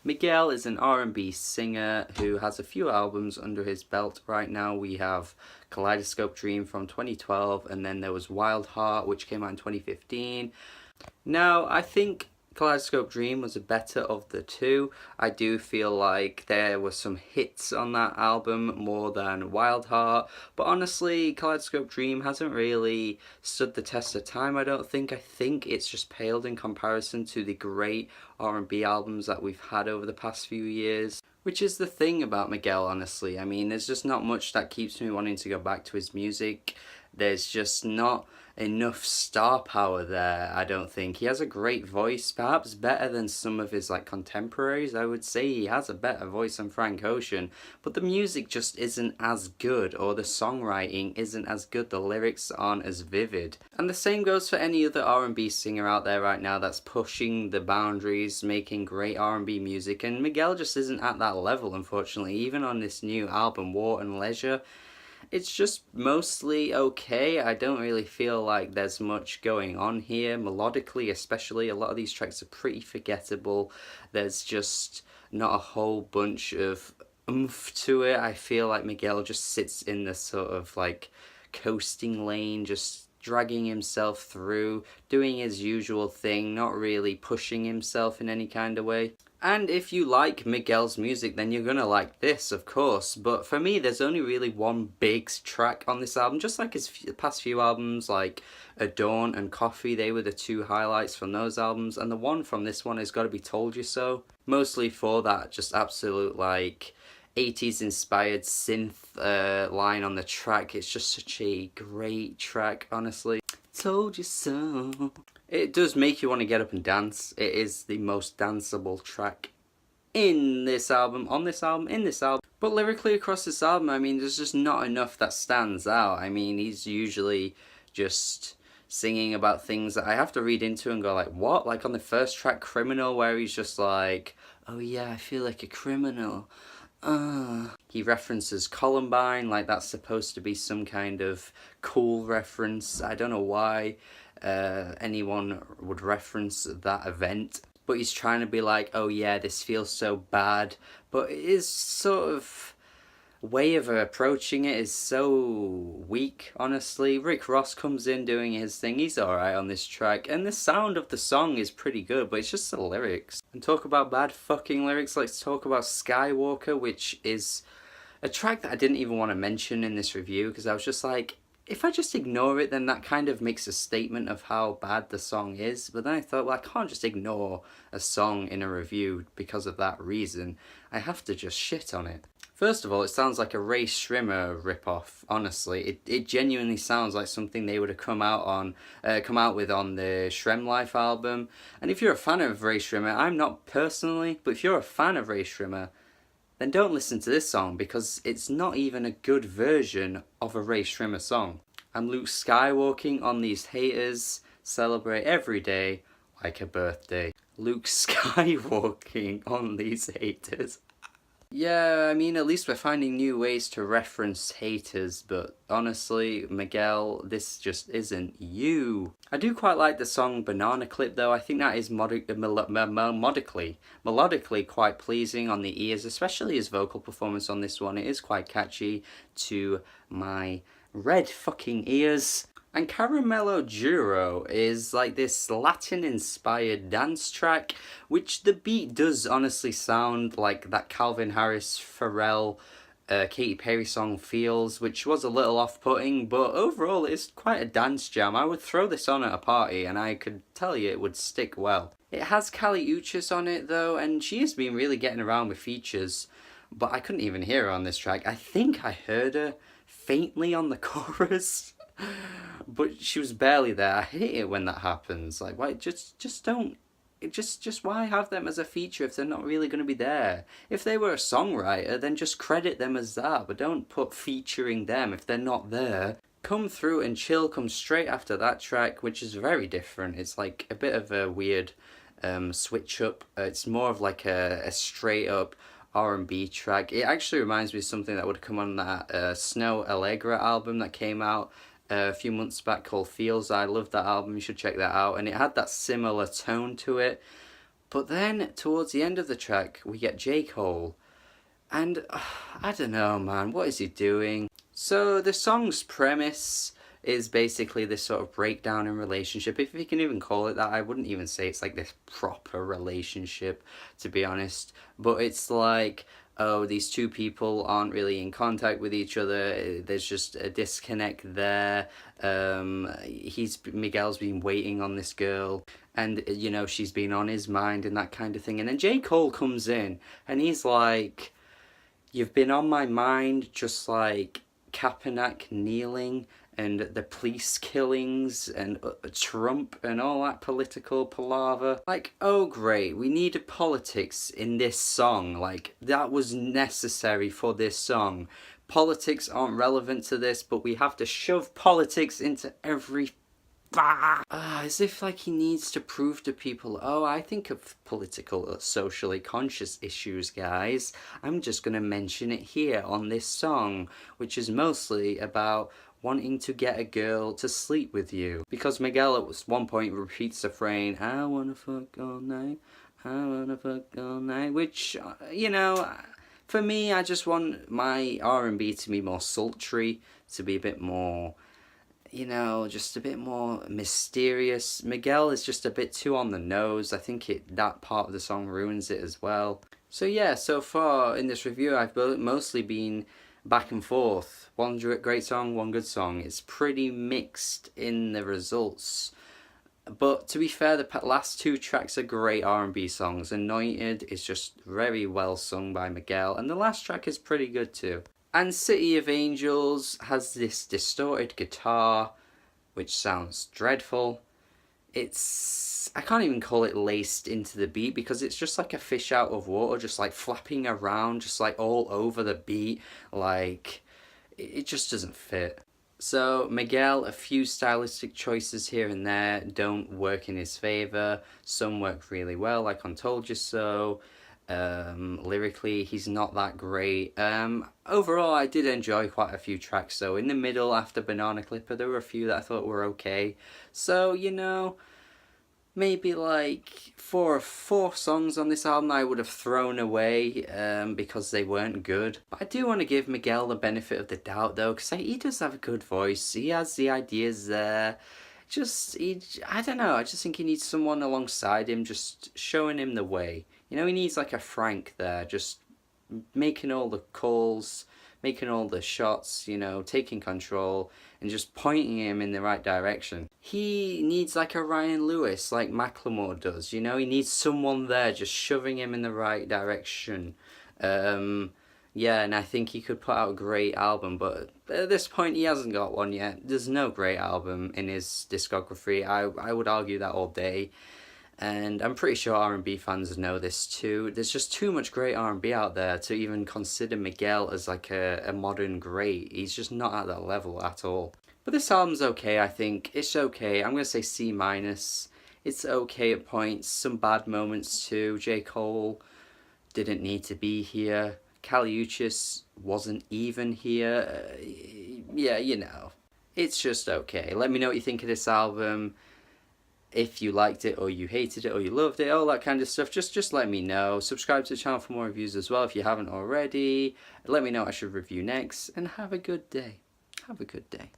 Miguel is an R&B singer who has a few albums under his belt right now. We have Kaleidoscope Dream from 2012, and then there was Wild Heart, which came out in 2015. Now, I think Kaleidoscope Dream was the better of the two. I do feel like there were some hits on that album more than Wild Heart, but honestly, Kaleidoscope Dream hasn't really stood the test of time, I don't think. I think it's just paled in comparison to the great R&B albums that we've had over the past few years. Which is the thing about Miguel, honestly. I mean, there's just not much that keeps me wanting to go back to his music. There's just not enough star power there, I don't think. He has a great voice, perhaps better than some of his contemporaries. I would say he has a better voice than Frank Ocean, but the music just isn't as good, or the songwriting isn't as good, the lyrics aren't as vivid. And the same goes for any other R&B singer out there right now that's pushing the boundaries, making great R&B music, and Miguel just isn't at that level, unfortunately. Even on this new album, War and Leisure, it's just mostly okay. I don't really feel like there's much going on here. Melodically especially, a lot of these tracks are pretty forgettable. There's just not a whole bunch of oomph to it. I feel like Miguel just sits in this sort of coasting lane, just dragging himself through, doing his usual thing, not really pushing himself in any kind of way. And if you like Miguel's music, then you're gonna like this, of course. But for me, there's only really one big track on this album, just like his past few albums, like Adorn and Coffee. They were the two highlights from those albums, and the one from this one has got to be Told You So. Mostly for that just absolute 80s inspired synth line on the track. It's just such a great track, honestly. Told you so. It does make you want to get up and dance. It is the most danceable track in this album, on this album, in this album. But lyrically across this album, I mean, there's just not enough that stands out. I mean, he's usually just singing about things that I have to read into and go what? Like on the first track, Criminal, where he's just like, oh yeah, I feel like a criminal. He references Columbine, like that's supposed to be some kind of cool reference. I don't know why anyone would reference that event, but he's trying to be like, oh yeah, this feels so bad, but his sort of way of approaching it is so weak, honestly. Rick Ross comes in doing his thing, he's alright on this track, and the sound of the song is pretty good, but it's just the lyrics. And talk about bad fucking lyrics, let's talk about Skywalker, which is a track that I didn't even want to mention in this review, because I was just like, if I just ignore it, then that kind of makes a statement of how bad the song is. But then I thought, well, I can't just ignore a song in a review because of that reason. I have to just shit on it. First of all, it sounds like a Ray Shrimmer ripoff, honestly. It genuinely sounds like something they would have come out with on the Shrem Life album. And if you're a fan of Ray Shrimmer, I'm not personally, but if you're a fan of Ray Shrimmer, then don't listen to this song, because it's not even a good version of a Ray Shrimmer song. I'm Luke Skywalking on these haters, celebrate every day like a birthday. Luke Skywalking on these haters. Yeah, I mean, at least we're finding new ways to reference haters, but honestly, Miguel, this just isn't you. I do quite like the song Banana Clip though. I think that is melodically quite pleasing on the ears, especially his vocal performance on this one. It is quite catchy to my red fucking ears. And Caramelo Duro is like this Latin-inspired dance track, which the beat does honestly sound like that Calvin Harris, Pharrell, Katy Perry song Feels, which was a little off-putting, but overall it's quite a dance jam. I would throw this on at a party and I could tell you it would stick well. It has Kali Uchis on it though, and she has been really getting around with features, but I couldn't even hear her on this track. I think I heard her faintly on the chorus. But she was barely there. I hate it when that happens. Like, why just don't, just why have them as a feature if they're not really going to be there? If they were a songwriter, then just credit them as that, but don't put featuring them if they're not there. Come Through and Chill comes straight after that track, which is very different. It's like a bit of a weird switch up. It's more of like a straight up R&B track. It actually reminds me of something that would have come on that Snow Allegra album that came out a few months back called Feels. I love that album, you should check that out. And it had that similar tone to it, But then towards the end of the track, we get J. Cole, and I don't know, man, what is he doing? So the song's premise is basically this sort of breakdown in relationship, if you can even call it that. I wouldn't even say it's like this proper relationship, to be honest, but it's like, oh, these two people aren't really in contact with each other, there's just a disconnect there. Miguel's been waiting on this girl, and you know, she's been on his mind and that kind of thing, and then J. Cole comes in and he's like, you've been on my mind, just like Kaepernick kneeling and the police killings and Trump and all that political palaver. Like, oh great, we needed politics in this song. Like, that was necessary for this song. Politics aren't relevant to this, but we have to shove politics into every as if like he needs to prove to people, oh, I think of political, socially conscious issues, guys. I'm just gonna mention it here on this song, which is mostly about wanting to get a girl to sleep with you. Because Miguel at one point repeats the phrase, I wanna fuck all night, I wanna fuck all night, which, you know, for me, I just want my R&B to be more sultry, to be a bit more, you know, just a bit more mysterious. Miguel is just a bit too on the nose. I think that part of the song ruins it as well. So yeah, so far in this review I've mostly been back and forth. One great song, one good song. It's pretty mixed in the results. But to be fair, the last two tracks are great R&B songs. Anointed is just very well sung by Miguel, and the last track is pretty good too. And City of Angels has this distorted guitar, which sounds dreadful. I can't even call it laced into the beat, because it's just like a fish out of water, just like flapping around, just like all over the beat. Like, it just doesn't fit. So Miguel, a few stylistic choices here and there don't work in his favour. Some work really well, like on Told You So. Lyrically, he's not that great. Overall, I did enjoy quite a few tracks, so in the middle, after Banana Clipper, there were a few that I thought were okay. So, you know, maybe like four songs on this album I would have thrown away because they weren't good. But I do want to give Miguel the benefit of the doubt, though, because he does have a good voice. He has the ideas there. I don't know, I just think he needs someone alongside him, just showing him the way. You know, he needs like a Frank there, just making all the calls, making all the shots, you know, taking control, and just pointing him in the right direction. He needs like a Ryan Lewis, like Macklemore does, you know, he needs someone there just shoving him in the right direction. Yeah, and I think he could put out a great album, but at this point he hasn't got one yet. There's no great album in his discography. I would argue that all day. And I'm pretty sure R&B fans know this too. There's just too much great R&B out there to even consider Miguel as like a modern great. He's just not at that level at all. But this album's okay, I think. It's okay. I'm going to say C-. It's okay at points. Some bad moments too. J. Cole didn't need to be here. Caliuchis wasn't even here. Yeah, you know. It's just okay. Let me know what you think of this album. If you liked it, or you hated it, or you loved it, all that kind of stuff, just let me know. Subscribe to the channel for more reviews as well if you haven't already. Let me know what I should review next, and have a good day. Have a good day.